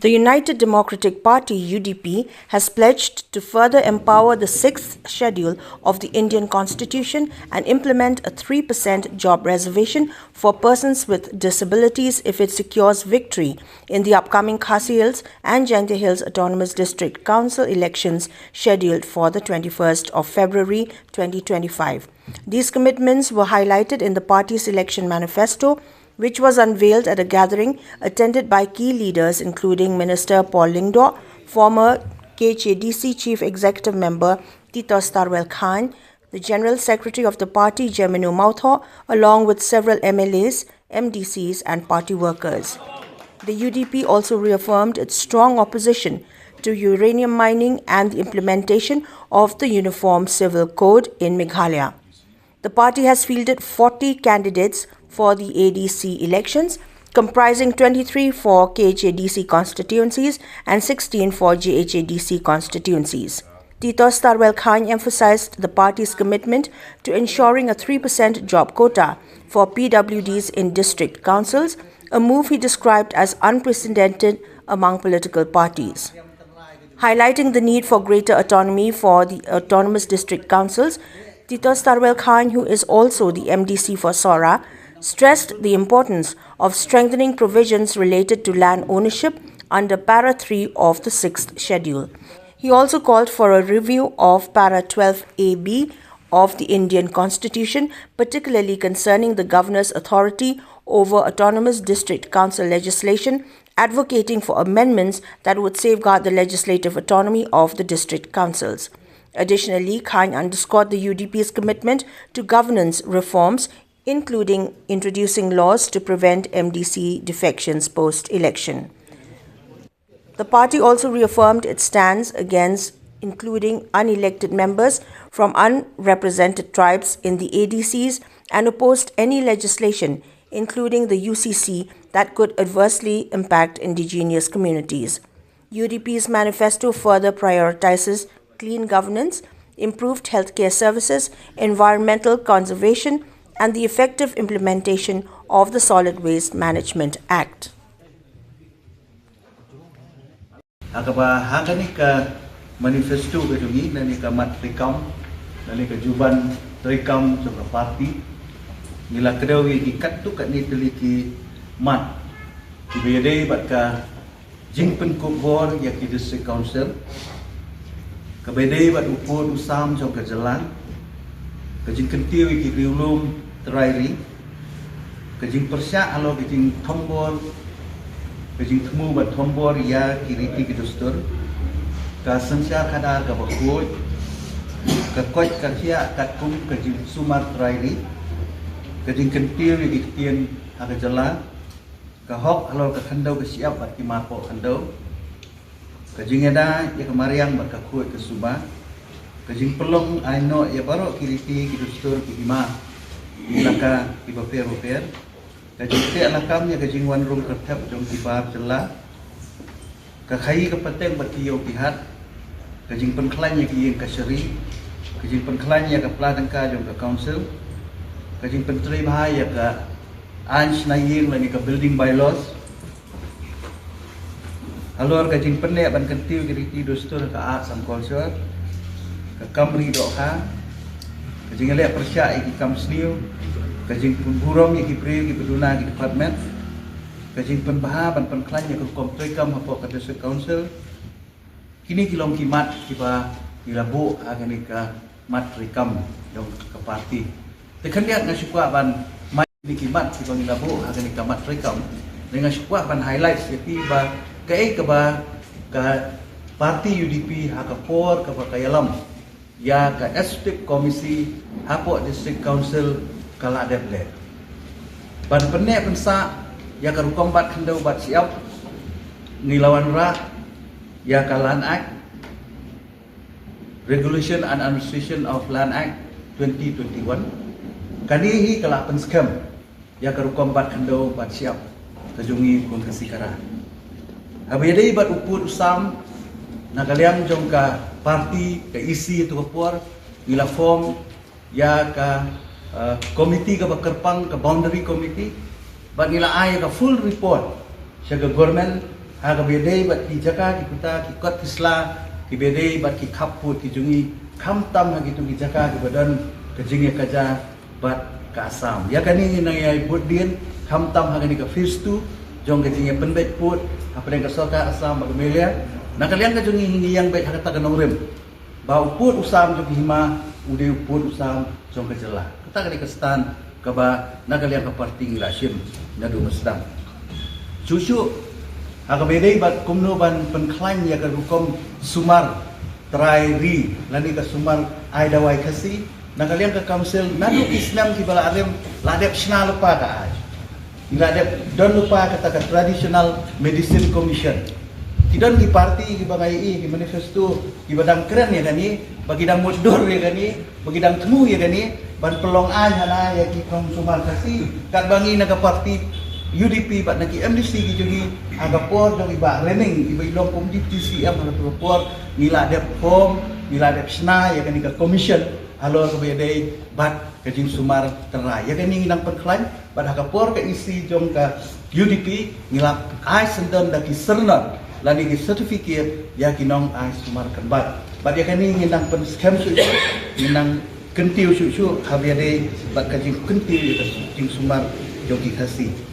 The United Democratic Party (UDP) has pledged to further empower the 6th schedule of the Indian Constitution and implement a 3% job reservation for persons with disabilities if it secures victory in the upcoming Khasi Hills and Jaintia Hills Autonomous District Council elections scheduled for the 21st of February 2025. These commitments were highlighted in the party's election manifesto, which was unveiled at a gathering attended by key leaders including Minister Paul Lyngdoh, former KHADC Chief Executive Member Tito Starwell Khan, the General Secretary of the party Jeminu Mautho, along with several MLAs, MDCs and party workers. The UDP also reaffirmed its strong opposition to uranium mining and the implementation of the Uniform Civil Code in Meghalaya. The party has fielded 40 candidates for the ADC elections, comprising 23 for KHADC constituencies and 16 for JHADC constituencies. Tito Starwell Khan emphasized the party's commitment to ensuring a 3% job quota for PWDs in district councils, a move he described as unprecedented among political parties. Highlighting the need for greater autonomy for the autonomous district councils, Tito Starwell Khan, who is also the MDC for Sora, stressed the importance of strengthening provisions related to land ownership under Para 3 of the 6th schedule. He also called for a review of Para 12AB of the Indian Constitution, particularly concerning the governor's authority over autonomous district council legislation, advocating for amendments that would safeguard the legislative autonomy of the district councils. Additionally, Khan underscored the UDP's commitment to governance reforms, including introducing laws to prevent MDC defections post-election. The party also reaffirmed its stance against including unelected members from unrepresented tribes in the ADCs and opposed any legislation, including the UCC, that could adversely impact indigenous communities. UDP's manifesto further prioritizes clean governance, improved healthcare services, environmental conservation, and the effective implementation of the Solid Waste Management Act. Akaba hakanika manifesto kedungi nanika mat rekam nanika juban rekam sa parti nila kedawi ikat tu kat ni teliki mat kibede batka jingpen kubor yaki district council kabede bat upur usam jong kejalan kajing kentiu iki riulum terairi kajing persyak alo kajing tombor kajing temu bat tombor ya kiriti kidustur ka sensya kada ka bakoi ka koi ka sia kat kum kajing sumar terairi kajing kentiu iki tien aga jalan ka hok alo ka khandau ka siap bat ki mapo khandau kajing ada ya kemariang bat ka koi ke suba kajing pelong aino ya baro kiriti kidustur ki ima ilaka iba per kajing te alakam ya kajing wan rum kertap jong tiba jela ka khai ka pateng batiyo pihat kajing penklan ya ki ka syari kajing penklan ya ka pladangka jong ka council kajing penteri bahaya ka ans nayin lani ka building bylaws alor kajing penne ban kentiu kiriti dustur ka art sam culture ka kamri doka kajing le persya iki kamsniu kajing pemburom yang kipri ki peduna ki department kajing penbaha ban penklan yang komplek kam hapo ka district council kini kilom kimat kiba dilabu agani ka mat rekam dong ka parti tekan lihat ngasukwa ban mai ni kimat kiba dilabu agani ka mat rekam dengan sukwa ban highlight seperti ba kai ka ba ka parti UDP ha ka por ka kayalam ya ka executive komisi hapo district council kala ada boleh. Ban penek pensa ya karu kombat khandau bat siap nilawan ra ya kalan act Regulation and Administration of Land Act 2021 kanihi kala pen scam ya karu kombat khandau bat siap kajungi kun kasikara. Habedai bat upur usam nakaliam jongka parti ke isi tu kapur nila form ya ka komiti ka bakerpang ka boundary committee ba nila ay ka full report siya ka government Aga bedai bat ki jaka ki kuta ki kot kisla ki bedai bat ki kaput ki jungi kam tam ha gitu ki jaka ki badan ke jingi kaja bat ka Assam. Ya kani nang yai put din kam tam ha ni ka fish tu jong ke jingi penbet put apa yang ka soka Assam bag melia. Nak kalian ka jungi hingi yang bet ha ta ka norem. Bau put usam jong ki hima ude put usam jong ke jelah. Kata kali ke stan ka ba nak kalian ka parting la sim ngadu mesdam. Cucu aga bedai bat kumno ban penklan ya ka hukum sumar trairi lani ka sumar ai dawai kasi na kalian ka council nadu Islam ki bala adem ladep sna lupa ka aj ladep don lupa kata ka traditional medicine commission tidon ki parti ki bagai ki manifesto ki badang keren ya gani bagi dang mudur ya gani bagi dang temu ya gani ban pelong aj hana ya ki kom sumar kasi kat bangi na ka parti UDP bat naki MDC ki jungi aga por dong iba reneng iba ilong pom di TCM ala por nila dep form nila dep sna ya kan ka commission halo ke bedai bat ke jing sumar terai ya kan nang penklan bat aga por ke isi jong ka UDP nila ai sendon daki serna lani ki certificate ya kinong ai sumar kan bat ya kan nang pen scam su nang kentiu su habia dei bat ka jing kentiu ya jing sumar jogi kasi